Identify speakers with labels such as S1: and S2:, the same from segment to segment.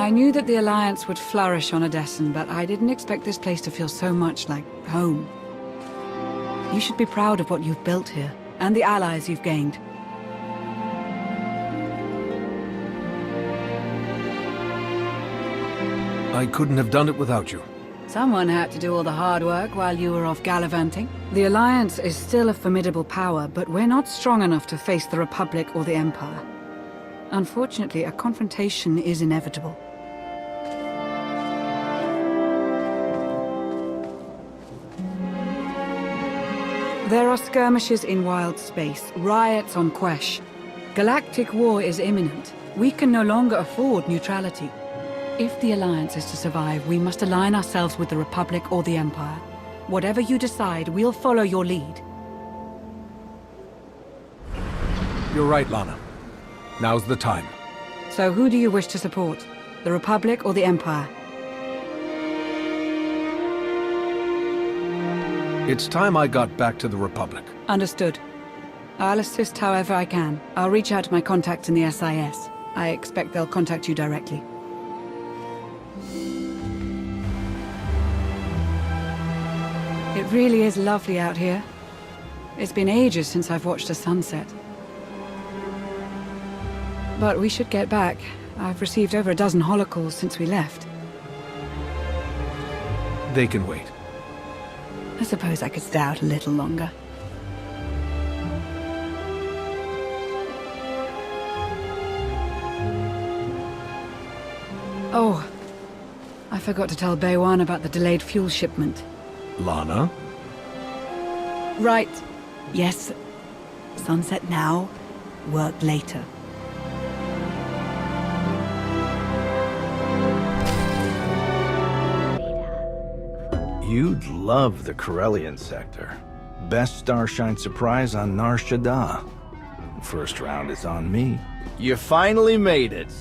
S1: I knew that the Alliance would flourish on Odessen, but I didn't expect this place to feel so much like home. You should be proud of what you've built here, and the allies you've gained.
S2: I couldn't have done it without you.
S1: Someone had to do all the hard work while you were off gallivanting. The Alliance is still a formidable power, but we're not strong enough to face the Republic or the Empire. Unfortunately, a confrontation is inevitable. There are skirmishes in wild space, riots on Quesh. Galactic war is imminent. We can no longer afford neutrality. If the Alliance is to survive, we must align ourselves with the Republic or the Empire. Whatever you decide, we'll follow your lead.
S2: You're right, Lana. Now's the time.
S1: So who do you wish to support? The Republic or the Empire?
S2: It's time I got back to the Republic.
S1: Understood. I'll assist however I can. I'll reach out to my contacts in the SIS. I expect they'll contact you directly. It really is lovely out here. It's been ages since I've watched a sunset. But we should get back. I've received over a dozen holocalls since we left.
S2: They can wait.
S1: I suppose I could stay out a little longer. Oh, I forgot to tell Baywan about the delayed fuel shipment.
S2: Lana?
S1: Right. Yes. Sunset now, work later.
S3: You'd love the Corellian sector. Best Starshine surprise on Nar Shaddaa. First round is on me.
S4: You finally made it.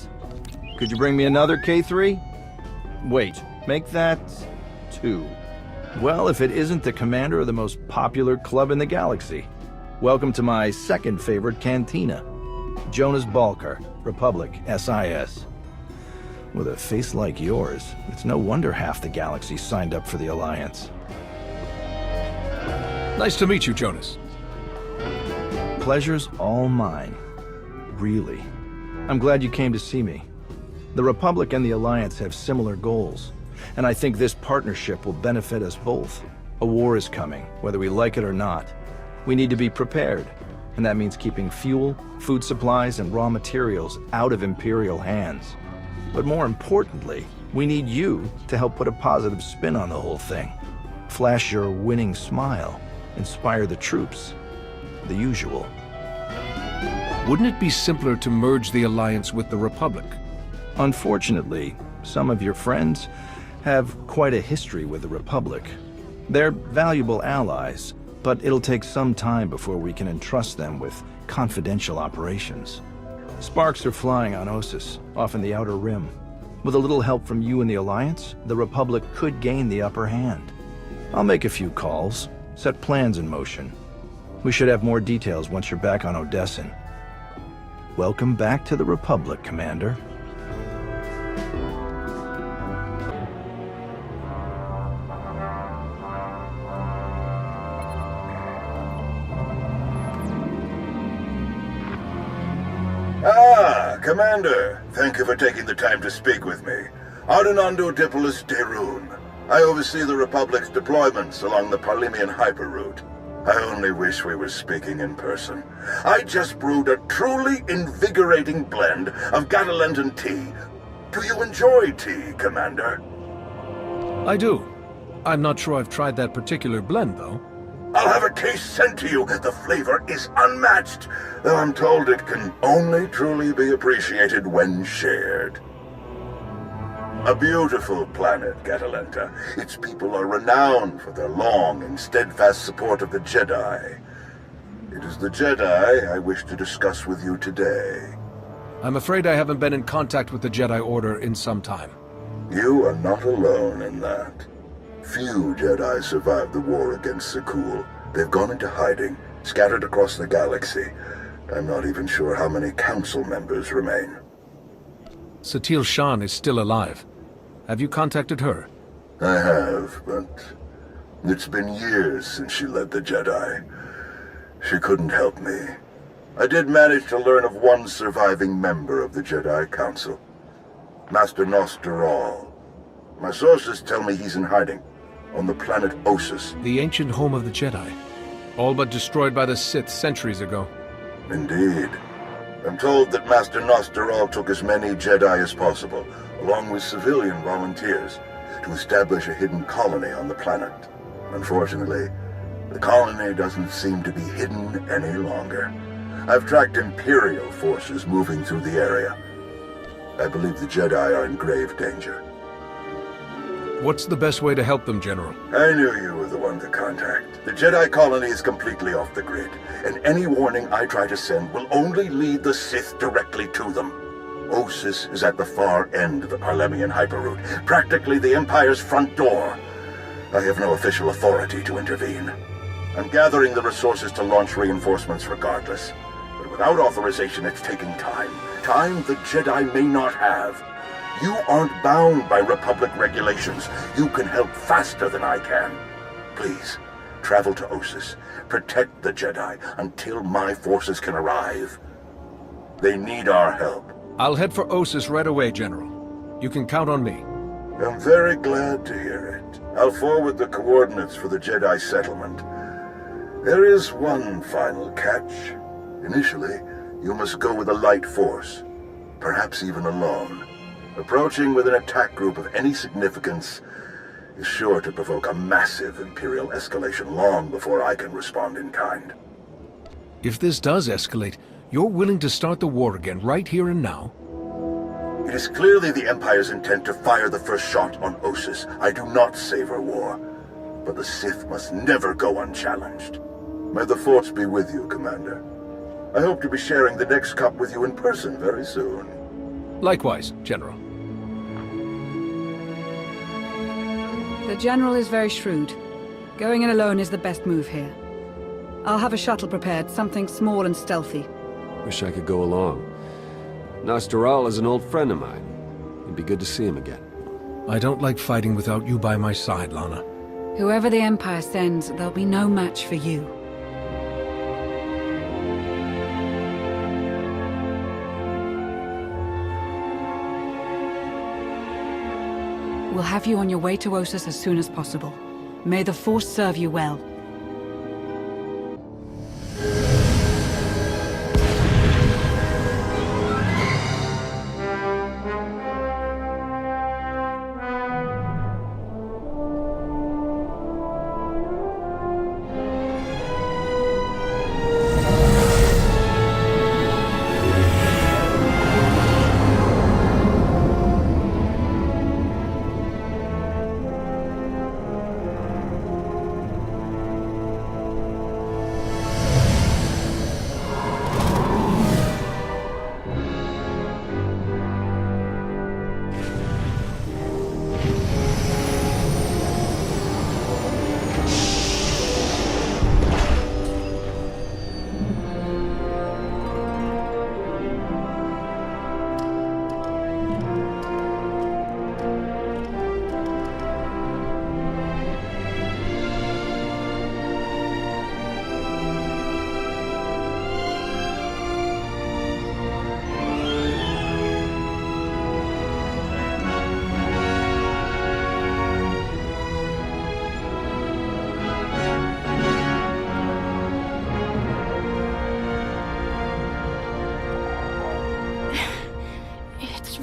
S4: Could you bring me another K3? Wait, make that 2.
S3: Well, if it isn't the commander of the most popular club in the galaxy. Welcome to my second favorite cantina. Jonas Balker, Republic, SIS. With a face like yours, it's no wonder half the galaxy signed up for the Alliance.
S2: Nice to meet you, Jonas.
S3: Pleasure's all mine. Really. I'm glad you came to see me. The Republic and the Alliance have similar goals, and I think this partnership will benefit us both. A war is coming, whether we like it or not. We need to be prepared, and that means keeping fuel, food supplies, and raw materials out of Imperial hands. But more importantly, we need you to help put a positive spin on the whole thing. Flash your winning smile, inspire the troops. The usual.
S2: Wouldn't it be simpler to merge the Alliance with the Republic?
S3: Unfortunately, some of your friends have quite a history with the Republic. They're valuable allies, but it'll take some time before we can entrust them with confidential operations. Sparks are flying on Ossus, off in the Outer Rim. With a little help from you and the Alliance, the Republic could gain the upper hand. I'll make a few calls, set plans in motion. We should have more details once you're back on Odessen. Welcome back to the Republic, Commander.
S5: Commander, thank you for taking the time to speak with me. Ardinando Dipolis Derun. I oversee the Republic's deployments along the Parlimian hyperroute. I only wish we were speaking in person. I just brewed a truly invigorating blend of Gatalentan tea. Do you enjoy tea, Commander?
S2: I do. I'm not sure I've tried that particular blend, though.
S5: I'll have a case sent to you. The flavor is unmatched, though I'm told it can only truly be appreciated when shared. A beautiful planet, Catalenta. Its people are renowned for their long and steadfast support of the Jedi. It is the Jedi I wish to discuss with you today.
S2: I'm afraid I haven't been in contact with the Jedi Order in some time.
S5: You are not alone in that. Few Jedi survived the war against Sekul. They've gone into hiding, scattered across the galaxy. I'm not even sure how many council members remain.
S2: Satil Shan is still alive. Have you contacted her?
S5: I have, but it's been years since she led the Jedi. She couldn't help me. I did manage to learn of one surviving member of the Jedi Council, Master Nostral. My sources tell me he's in hiding on the planet Ossus.
S2: The ancient home of the Jedi. All but destroyed by the Sith centuries ago.
S5: Indeed. I'm told that Master Nostral took as many Jedi as possible, along with civilian volunteers, to establish a hidden colony on the planet. Unfortunately, the colony doesn't seem to be hidden any longer. I've tracked Imperial forces moving through the area. I believe the Jedi are in grave danger.
S2: What's the best way to help them, General?
S5: I knew you were the one to contact. The Jedi colony is completely off the grid, and any warning I try to send will only lead the Sith directly to them. Ossus is at the far end of the Parlemian hyperroute, practically the Empire's front door. I have no official authority to intervene. I'm gathering the resources to launch reinforcements regardless. But without authorization, it's taking time. Time the Jedi may not have. You aren't bound by Republic regulations. You can help faster than I can. Please, travel to Ossus. Protect the Jedi until my forces can arrive. They need our help.
S2: I'll head for Ossus right away, General. You can count on me.
S5: I'm very glad to hear it. I'll forward the coordinates for the Jedi settlement. There is one final catch. Initially, you must go with a light force, perhaps even alone. Approaching with an attack group of any significance is sure to provoke a massive Imperial escalation long before I can respond in kind.
S2: If this does escalate, you're willing to start the war again right here and now?
S5: It is clearly the Empire's intent to fire the first shot on Ossus. I do not savor war, but the Sith must never go unchallenged. May the Force be with you, Commander. I hope to be sharing the next cup with you in person very soon.
S2: Likewise, General.
S1: The General is very shrewd. Going in alone is the best move here. I'll have a shuttle prepared, something small and stealthy.
S6: Wish I could go along. Nostral is an old friend of mine. It'd be good to see him again.
S2: I don't like fighting without you by my side, Lana.
S1: Whoever the Empire sends, there'll be no match for you. We'll have you on your way to Ossus as soon as possible. May the Force serve you well.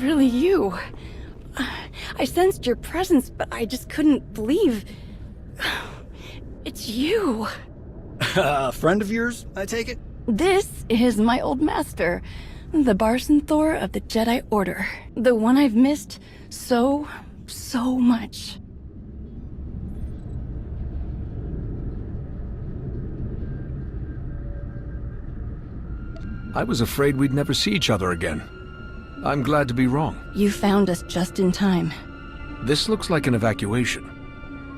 S7: Really you. I sensed your presence, but I just couldn't believe... It's you.
S8: A friend of yours, I take it?
S7: This is my old master, the SWTOR of the Jedi Order. The one I've missed so much.
S2: I was afraid we'd never see each other again. I'm glad to be wrong.
S7: You found us just in time.
S2: This looks like an evacuation.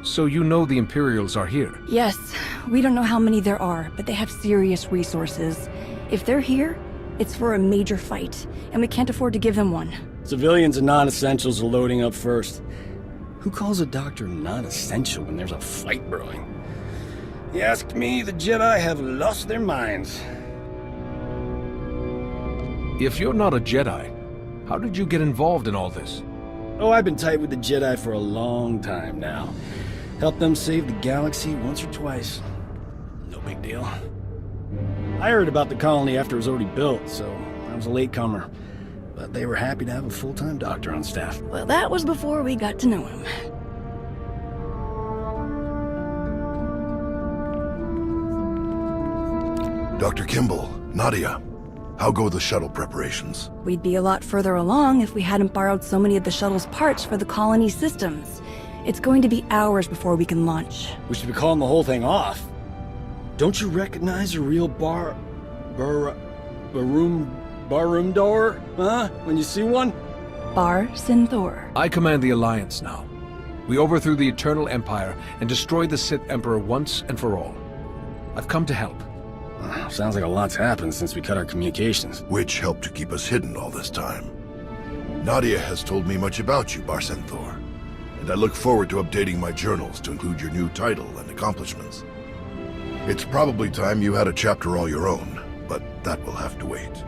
S2: So you know the Imperials are here?
S7: Yes, we don't know how many there are, but they have serious resources. If they're here, it's for a major fight, and we can't afford to give them one.
S8: Civilians and non-essentials are loading up first. Who calls a doctor non-essential when there's a fight brewing? You ask me, the Jedi have lost their minds.
S2: If you're not a Jedi, how did you get involved in all this?
S8: Oh, I've been tight with the Jedi for a long time now. Helped them save the galaxy once or twice. No big deal. I heard about the colony after it was already built, so I was a latecomer. But they were happy to have a full-time doctor on staff.
S7: Well, that was before we got to know him.
S9: Dr. Kimball, Nadia, how go the shuttle preparations?
S7: We'd be a lot further along if we hadn't borrowed so many of the shuttle's parts for the colony systems. It's going to be hours before we can launch.
S8: We should be calling the whole thing off. Don't you recognize a real barroom door, huh? When you see one?
S7: SWTOR.
S2: I command the Alliance now. We overthrew the Eternal Empire and destroyed the Sith Emperor once and for all. I've come to help.
S8: Sounds like a lot's happened since we cut our communications.
S9: Which helped to keep us hidden all this time. Nadia has told me much about you, SWTOR, and I look forward to updating my journals to include your new title and accomplishments. It's probably time you had a chapter all your own, but that will have to wait.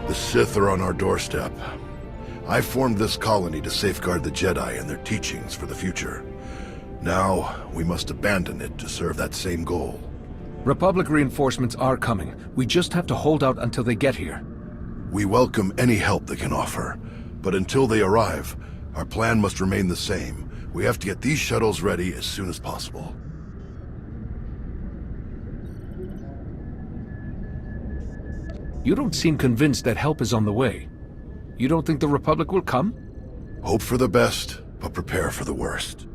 S9: The Sith are on our doorstep. I formed this colony to safeguard the Jedi and their teachings for the future. Now, we must abandon it to serve that same goal.
S2: Republic reinforcements are coming. We just have to hold out until they get here.
S9: We welcome any help they can offer, but until they arrive, our plan must remain the same. We have to get these shuttles ready as soon as possible.
S2: You don't seem convinced that help is on the way. You don't think the Republic will come?
S9: Hope for the best, but prepare for the worst.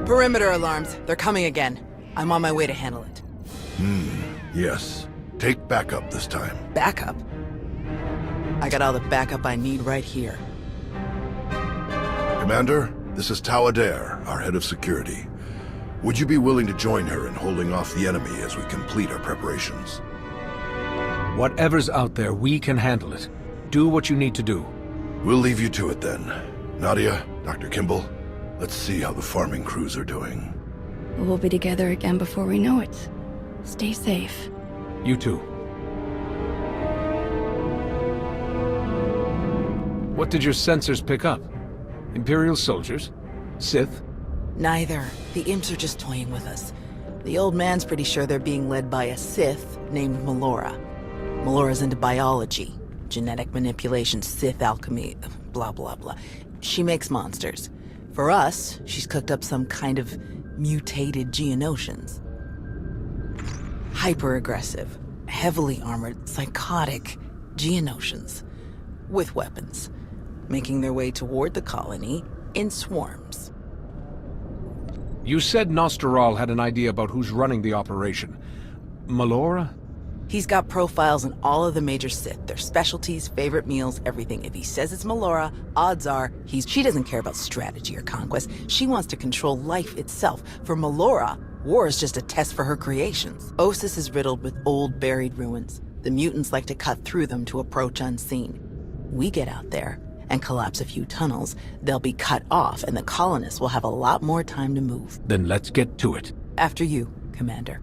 S10: Perimeter alarms. They're coming again. I'm on my way to handle it.
S9: Yes. Take backup this time.
S10: Backup? I got all the backup I need right here.
S9: Commander, this is Tau Adair, our head of security. Would you be willing to join her in holding off the enemy as we complete our preparations?
S2: Whatever's out there, we can handle it. Do what you need to do.
S9: We'll leave you to it then. Nadia, Dr. Kimball, let's see how the farming crews are doing.
S7: We'll be together again before we know it. Stay safe.
S2: You too. What did your sensors pick up? Imperial soldiers? Sith?
S10: Neither. The imps are just toying with us. The old man's pretty sure they're being led by a Sith named Melora. Melora's into biology, genetic manipulation, Sith alchemy, blah blah blah. She makes monsters. For us, she's cooked up some kind of mutated Geonosians. Hyper-aggressive, heavily armored, psychotic Geonosians. With weapons. Making their way toward the colony in swarms.
S2: You said Nostoral had an idea about who's running the operation. Melora?
S10: He's got profiles in all of the major Sith, their specialties, favorite meals, everything. If he says it's Melora, odds are she doesn't care about strategy or conquest. She wants to control life itself. For Melora, war is just a test for her creations. Ossus is riddled with old buried ruins. The mutants like to cut through them to approach unseen. We get out there and collapse a few tunnels, they'll be cut off and the colonists will have a lot more time to move.
S2: Then let's get to it.
S10: After you, Commander.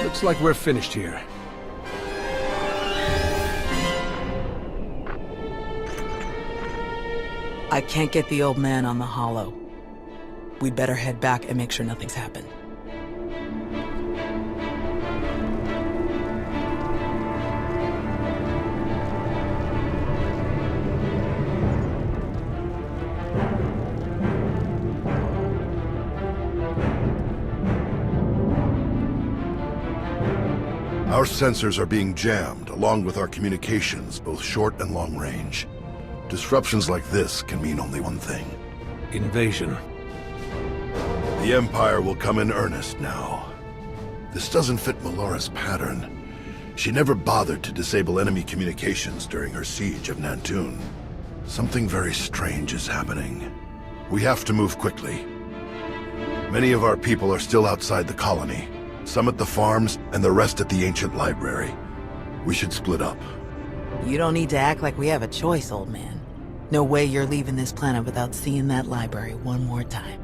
S2: Looks like we're finished here.
S10: I can't get the old man on the holo. We'd better head back and make sure nothing's happened.
S9: Our sensors are being jammed, along with our communications, both short and long range. Disruptions like this can mean only one thing.
S2: Invasion.
S9: The Empire will come in earnest now. This doesn't fit Melora's pattern. She never bothered to disable enemy communications during her siege of Nantoon. Something very strange is happening. We have to move quickly. Many of our people are still outside the colony. Some at the farms, and the rest at the ancient library. We should split up.
S10: You don't need to act like we have a choice, old man. No way you're leaving this planet without seeing that library one more time.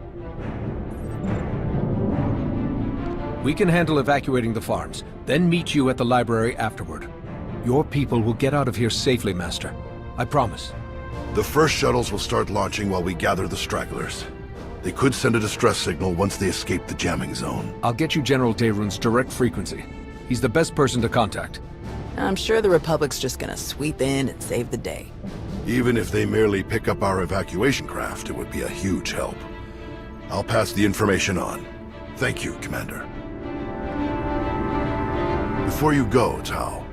S2: We can handle evacuating the farms, then meet you at the library afterward. Your people will get out of here safely, Master. I promise.
S9: The first shuttles will start launching while we gather the stragglers. They could send a distress signal once they escape the jamming zone.
S2: I'll get you General Daerun's direct frequency. He's the best person to contact.
S10: I'm sure the Republic's just gonna sweep in and save the day.
S9: Even if they merely pick up our evacuation craft, it would be a huge help. I'll pass the information on. Thank you, Commander. Before you go, Tao,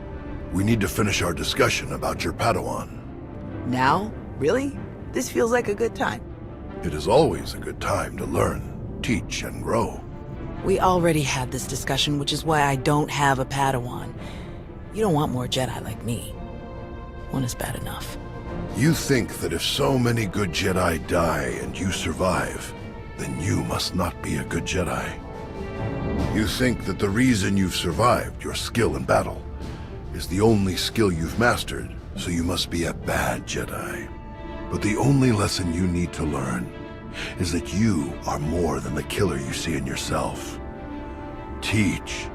S9: we need to finish our discussion about your Padawan.
S10: Now? Really? This feels like a good time.
S9: It is always a good time to learn, teach, and grow.
S10: We already had this discussion, which is why I don't have a Padawan. You don't want more Jedi like me. One is bad enough.
S9: You think that if so many good Jedi die and you survive, then you must not be a good Jedi. You think that the reason you've survived, your skill in battle, is the only skill you've mastered, so you must be a bad Jedi. But the only lesson you need to learn is that you are more than the killer you see in yourself. Teach,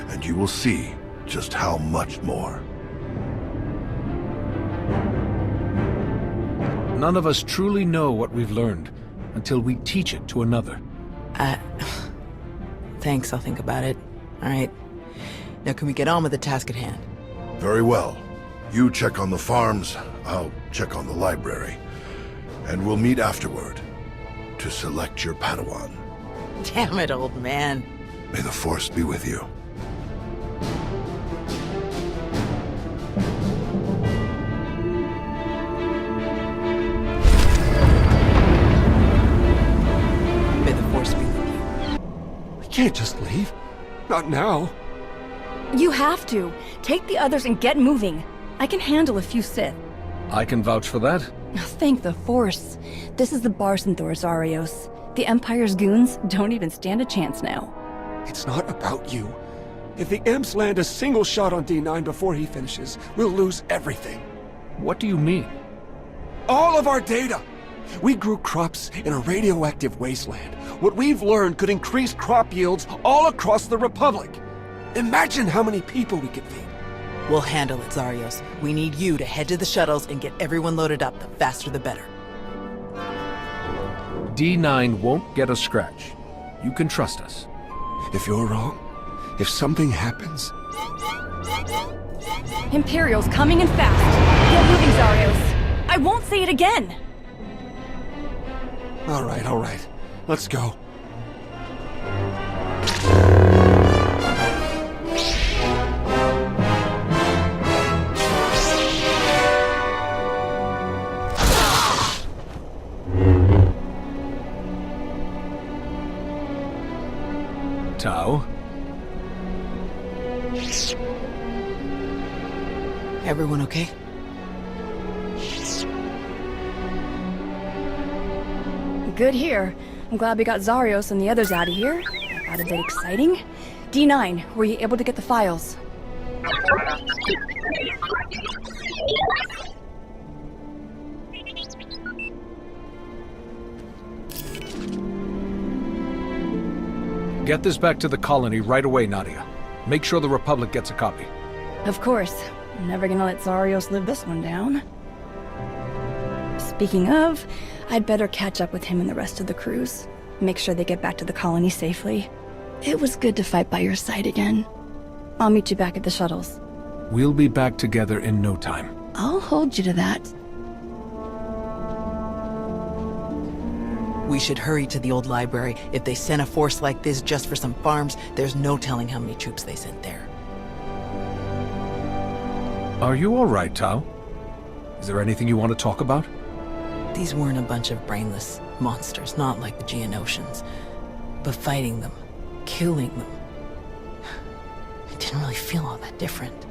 S9: and you will see just how much more.
S2: None of us truly know what we've learned until we teach it to another.
S10: Thanks, I'll think about it. All right. Now can we get on with the task at hand?
S9: Very well. You check on the farms, I'll check on the library. And we'll meet afterward to select your Padawan.
S10: Damn it, old man.
S9: May the Force be with you.
S10: May the Force be with you.
S6: We can't just leave. Not now.
S7: You have to. Take the others and get moving. I can handle a few Sith.
S2: I can vouch for that.
S7: Thank the Force. This is the SWTOR, Zarios. The Empire's goons don't even stand a chance now.
S6: It's not about you. If the Imps land a single shot on D9 before he finishes, we'll lose everything.
S2: What do you mean?
S6: All of our data! We grew crops in a radioactive wasteland. What we've learned could increase crop yields all across the Republic. Imagine how many people we could feed.
S10: We'll handle it, Zarios. We need you to head to the shuttles and get everyone loaded up. The faster the better.
S2: D9 won't get a scratch. You can trust us.
S6: If you're wrong, if something happens...
S7: Imperial's coming in fast. Get moving, Zarios. I won't say it again.
S6: All right. Let's go.
S2: Tao?
S10: Everyone okay?
S7: Good here. I'm glad we got Zarios and the others out of here. About a bit exciting. D9, were you able to get the files?
S2: Get this back to the colony right away, Nadia. Make sure the Republic gets a copy.
S7: Of course. I'm never gonna let Zarios live this one down. Speaking of, I'd better catch up with him and the rest of the crews. Make sure they get back to the colony safely. It was good to fight by your side again. I'll meet you back at the shuttles.
S2: We'll be back together in no time.
S7: I'll hold you to that.
S10: We should hurry to the old library. If they sent a force like this just for some farms, there's no telling how many troops they sent there.
S2: Are you all right, Tao? Is there anything you want to talk about?
S10: These weren't a bunch of brainless monsters, not like the Geonosians. But fighting them, killing them, it didn't really feel all that different.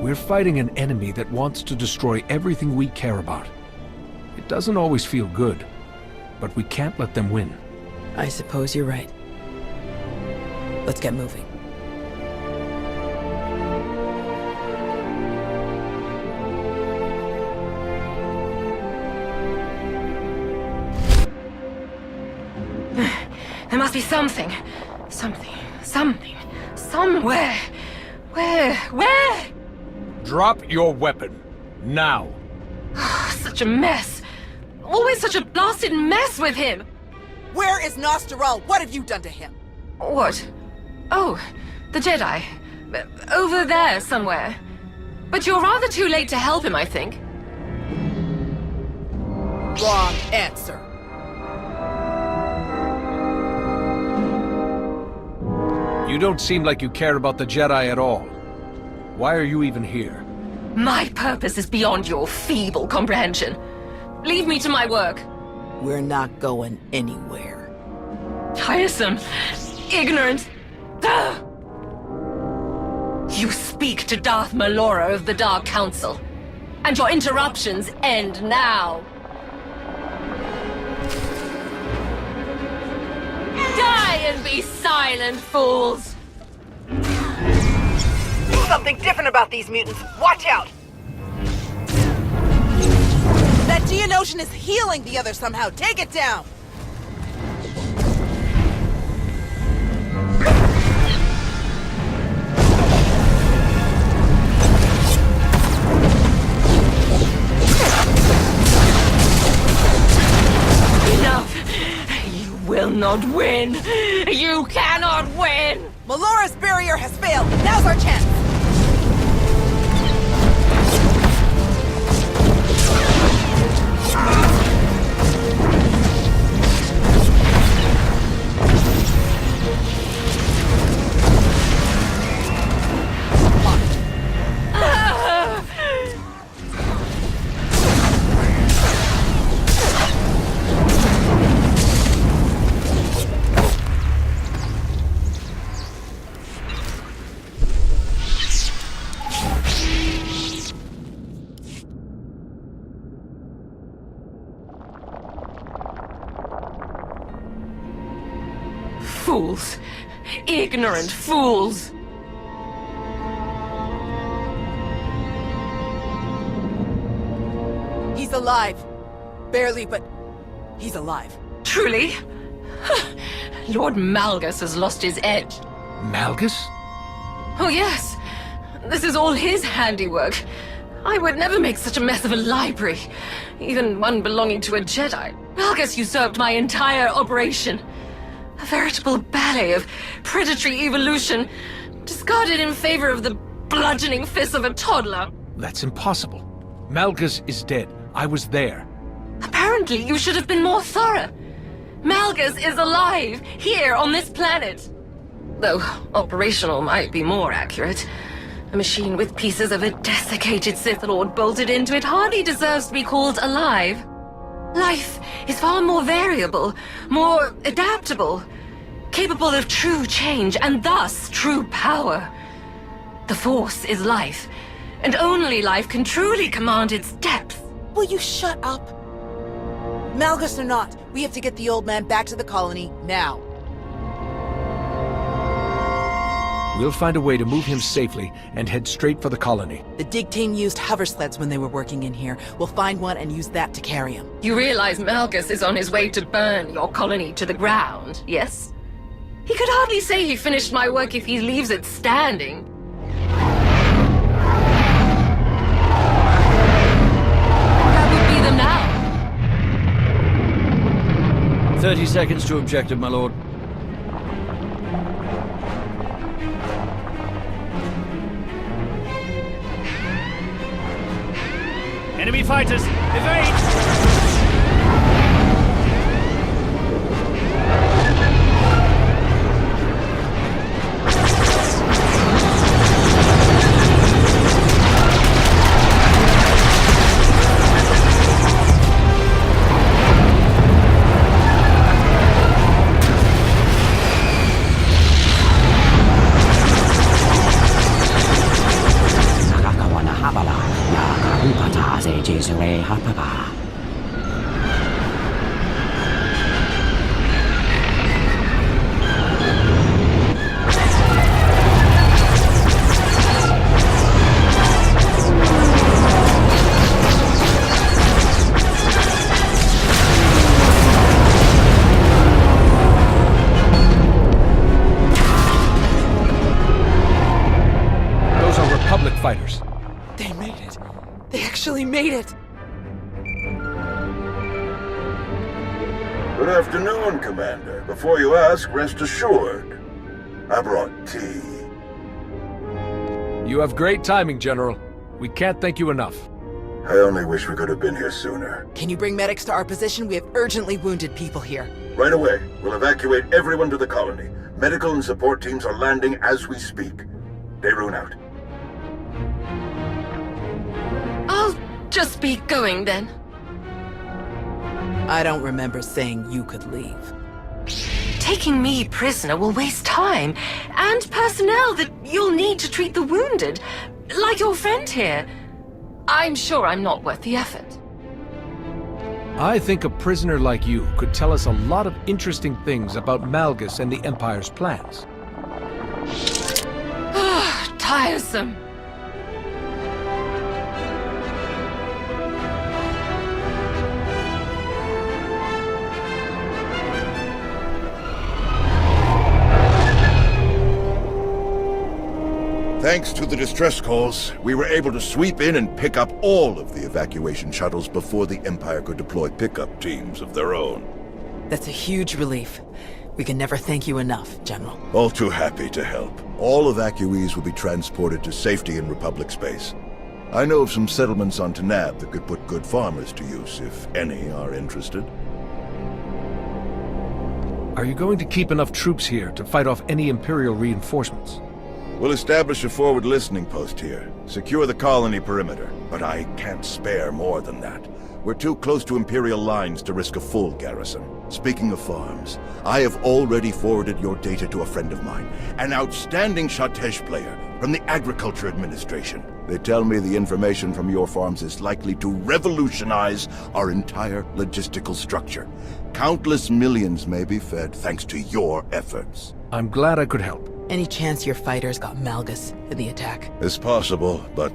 S2: We're fighting an enemy that wants to destroy everything we care about. It doesn't always feel good, but we can't let them win.
S10: I suppose you're right. Let's get moving.
S11: There must be something. Something. Somewhere. Where?
S2: Drop your weapon. Now.
S11: Such a mess. Always such a blasted mess with him.
S10: Where is Nostoral? What have you done to him?
S11: What? Oh, the Jedi. Over there somewhere. But you're rather too late to help him, I think.
S10: Wrong answer.
S2: You don't seem like you care about the Jedi at all. Why are you even here?
S11: My purpose is beyond your feeble comprehension. Leave me to my work.
S10: We're not going anywhere.
S11: Tiresome. Ignorant. Ugh. You speak to Darth Malora of the Dark Council. And your interruptions end now. Die and be silent, fools!
S10: Something different about these mutants. Watch out! That Geonosian is healing the other somehow. Take it down!
S11: Enough! You will not win! You cannot win!
S10: Melora's barrier has failed. Now's our chance!
S11: Fools. Ignorant fools.
S10: He's alive. Barely, but he's alive.
S11: Truly? Lord Malgus has lost his edge.
S2: Malgus?
S11: Oh yes. This is all his handiwork. I would never make such a mess of a library. Even one belonging to a Jedi. Malgus usurped my entire operation. A veritable ballet of predatory evolution, discarded in favor of the bludgeoning fists of a toddler.
S2: That's impossible. Malgus is dead. I was there.
S11: Apparently, you should have been more thorough. Malgus is alive, here on this planet. Though operational might be more accurate. A machine with pieces of a desiccated Sith Lord bolted into it hardly deserves to be called alive. Life is far more variable, more adaptable, capable of true change, and thus true power. The Force is life, and only life can truly command its depth.
S10: Will you shut up? Malgus or not, we have to get the old man back to the colony now.
S2: We'll find a way to move him safely and head straight for the colony.
S10: The dig team used hover sleds when they were working in here. We'll find one and use that to carry him.
S11: You realize Malgus is on his way to burn your colony to the ground, yes? He could hardly say he finished my work if he leaves it standing. That would be them now.
S12: 30 seconds to objective, my lord.
S13: Enemy fighters, evade!
S5: Good afternoon, Commander. Before you ask, rest assured. I brought tea.
S2: You have great timing, General. We can't thank you enough.
S5: I only wish we could have been here sooner.
S10: Can you bring medics to our position? We have urgently wounded people here.
S5: Right away. We'll evacuate everyone to the colony. Medical and support teams are landing as we speak. Daerun out.
S11: I'll just be going then.
S10: I don't remember saying you could leave.
S11: Taking me prisoner will waste time, and personnel that you'll need to treat the wounded, like your friend here. I'm sure I'm not worth the effort.
S2: I think a prisoner like you could tell us a lot of interesting things about Malgus and the Empire's plans.
S11: Tiresome.
S9: Thanks to the distress calls, we were able to sweep in and pick up all of the evacuation shuttles before the Empire could deploy pickup teams of their own.
S10: That's a huge relief. We can never thank you enough, General.
S9: All too happy to help. All evacuees will be transported to safety in Republic space. I know of some settlements on Tanab that could put good farmers to use, if any are interested.
S2: Are you going to keep enough troops here to fight off any Imperial reinforcements?
S9: We'll establish a forward listening post here. Secure the colony perimeter. But I can't spare more than that. We're too close to Imperial lines to risk a full garrison. Speaking of farms, I have already forwarded your data to a friend of mine, an outstanding Shatej player from the Agriculture Administration. They tell me the information from your farms is likely to revolutionize our entire logistical structure. Countless millions may be fed thanks to your efforts.
S2: I'm glad I could help.
S10: Any chance your fighters got Malgus in the attack?
S9: It's possible, but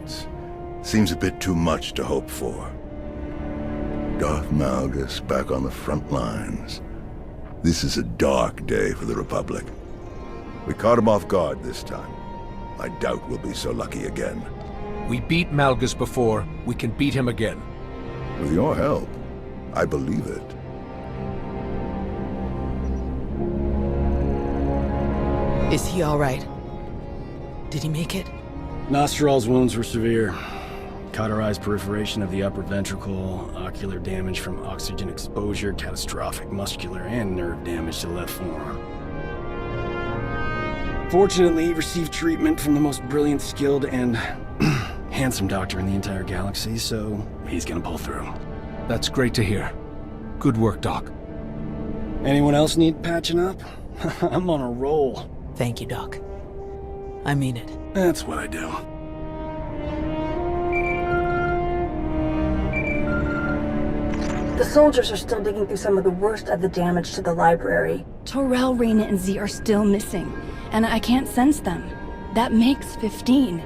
S9: seems a bit too much to hope for. Darth Malgus back on the front lines. This is a dark day for the Republic. We caught him off guard this time. I doubt we'll be so lucky again.
S2: We beat Malgus before, we can beat him again.
S9: With your help, I believe it.
S10: Is he all right? Did he make it?
S8: Nostral's wounds were severe. Cauterized perforation of the upper ventricle, ocular damage from oxygen exposure, catastrophic muscular and nerve damage to the left forearm. Fortunately, he received treatment from the most brilliant, skilled, and handsome doctor in the entire galaxy, so he's gonna pull through.
S2: That's great to hear. Good work, Doc.
S8: Anyone else need patching up? I'm on a roll.
S10: Thank you, Doc. I mean it.
S8: That's what I do.
S14: The soldiers are still digging through some of the worst of the damage to the library.
S7: Torel, Reyna, and Z are still missing, and I can't sense them. That makes 15.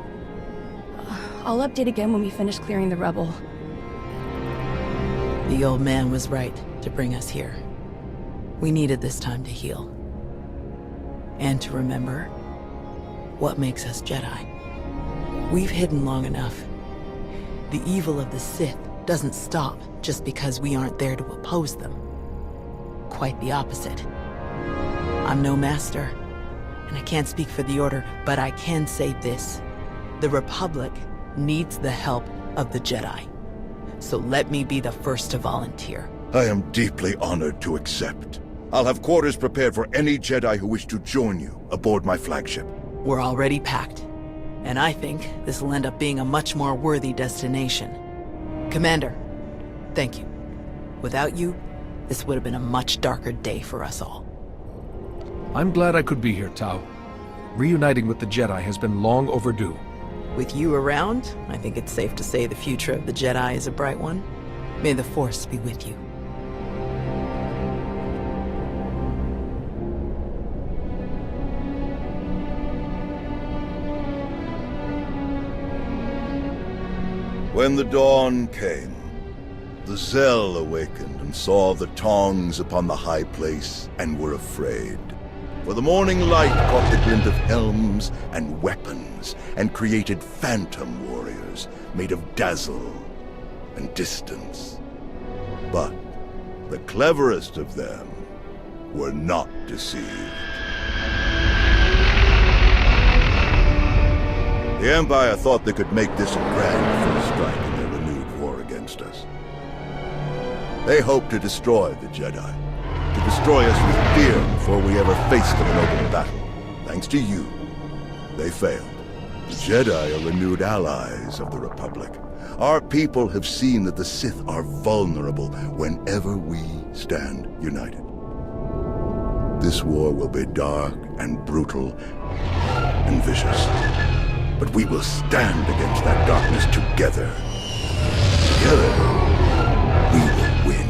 S7: I'll update again when we finish clearing the rubble.
S10: The old man was right to bring us here. We needed this time to heal. And to remember what makes us Jedi. We've hidden long enough. The evil of the Sith doesn't stop just because we aren't there to oppose them. Quite the opposite. I'm no master, and I can't speak for the Order, but I can say this. The Republic needs the help of the Jedi. So let me be the first to volunteer.
S9: I am deeply honored to accept. I'll have quarters prepared for any Jedi who wish to join you aboard my flagship.
S10: We're already packed, and I think this will end up being a much more worthy destination. Commander, thank you. Without you, this would have been a much darker day for us all.
S2: I'm glad I could be here, Tau. Reuniting with the Jedi has been long overdue.
S10: With you around, I think it's safe to say the future of the Jedi is a bright one. May the Force be with you.
S9: When the dawn came, the Zell awakened and saw the tongs upon the high place and were afraid. For the morning light caught the glint of helms and weapons and created phantom warriors made of dazzle and distance. But the cleverest of them were not deceived. The Empire thought they could make this a grand first strike in their renewed war against us. They hoped to destroy the Jedi, to destroy us with fear before we ever faced them in open battle. Thanks to you, they failed. The Jedi are renewed allies of the Republic. Our people have seen that the Sith are vulnerable whenever we stand united. This war will be dark and brutal and vicious. But we will stand against that darkness together. Together, we will win.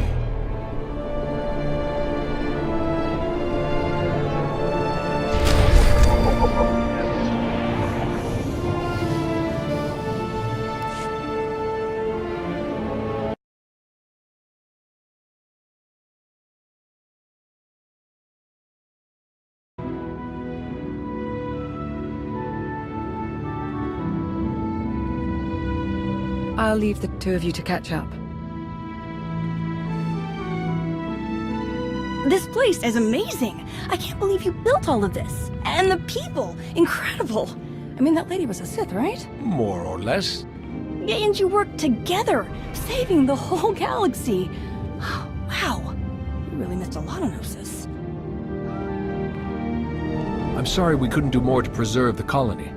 S1: I'll leave the two of you to catch up.
S7: This place is amazing. I can't believe you built all of this. And the people, incredible. I mean, that lady was a Sith, right?
S2: More or less.
S7: And you worked together, saving the whole galaxy. Wow. You really missed a lot on Ossus.
S2: I'm sorry we couldn't do more to preserve the colony.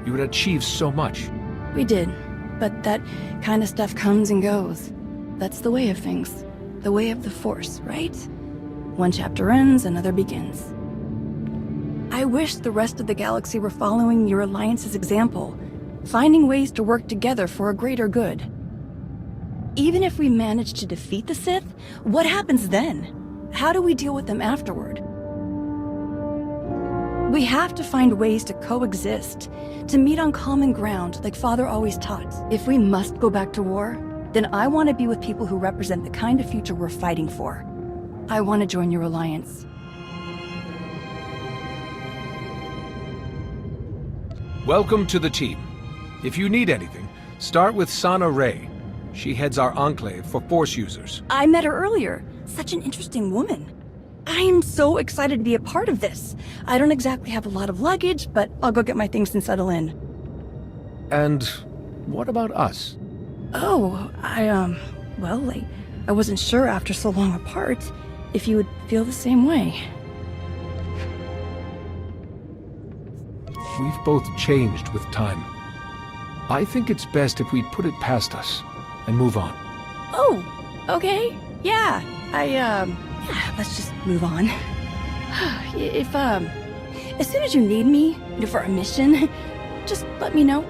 S2: You had achieved so much.
S7: We did. But that kind of stuff comes and goes. That's the way of things. The way of the Force, right? One chapter ends, another begins. I wish the rest of the galaxy were following your Alliance's example, finding ways to work together for a greater good. Even if we manage to defeat the Sith, what happens then? How do we deal with them afterward? We have to find ways to coexist, to meet on common ground like Father always taught. If we must go back to war, then I want to be with people who represent the kind of future we're fighting for. I want to join your alliance.
S2: Welcome to the team. If you need anything, start with Sana Ray. She heads our enclave for Force users.
S7: I met her earlier. Such an interesting woman. I'm so excited to be a part of this. I don't exactly have a lot of luggage, but I'll go get my things and settle in.
S2: And what about us?
S7: Oh, well, I wasn't sure after so long apart if you would feel the same way.
S2: We've both changed with time. I think it's best if we put it past us and move on.
S7: Oh, okay. Yeah, let's just move on. If, as soon as you need me for a mission, just let me know.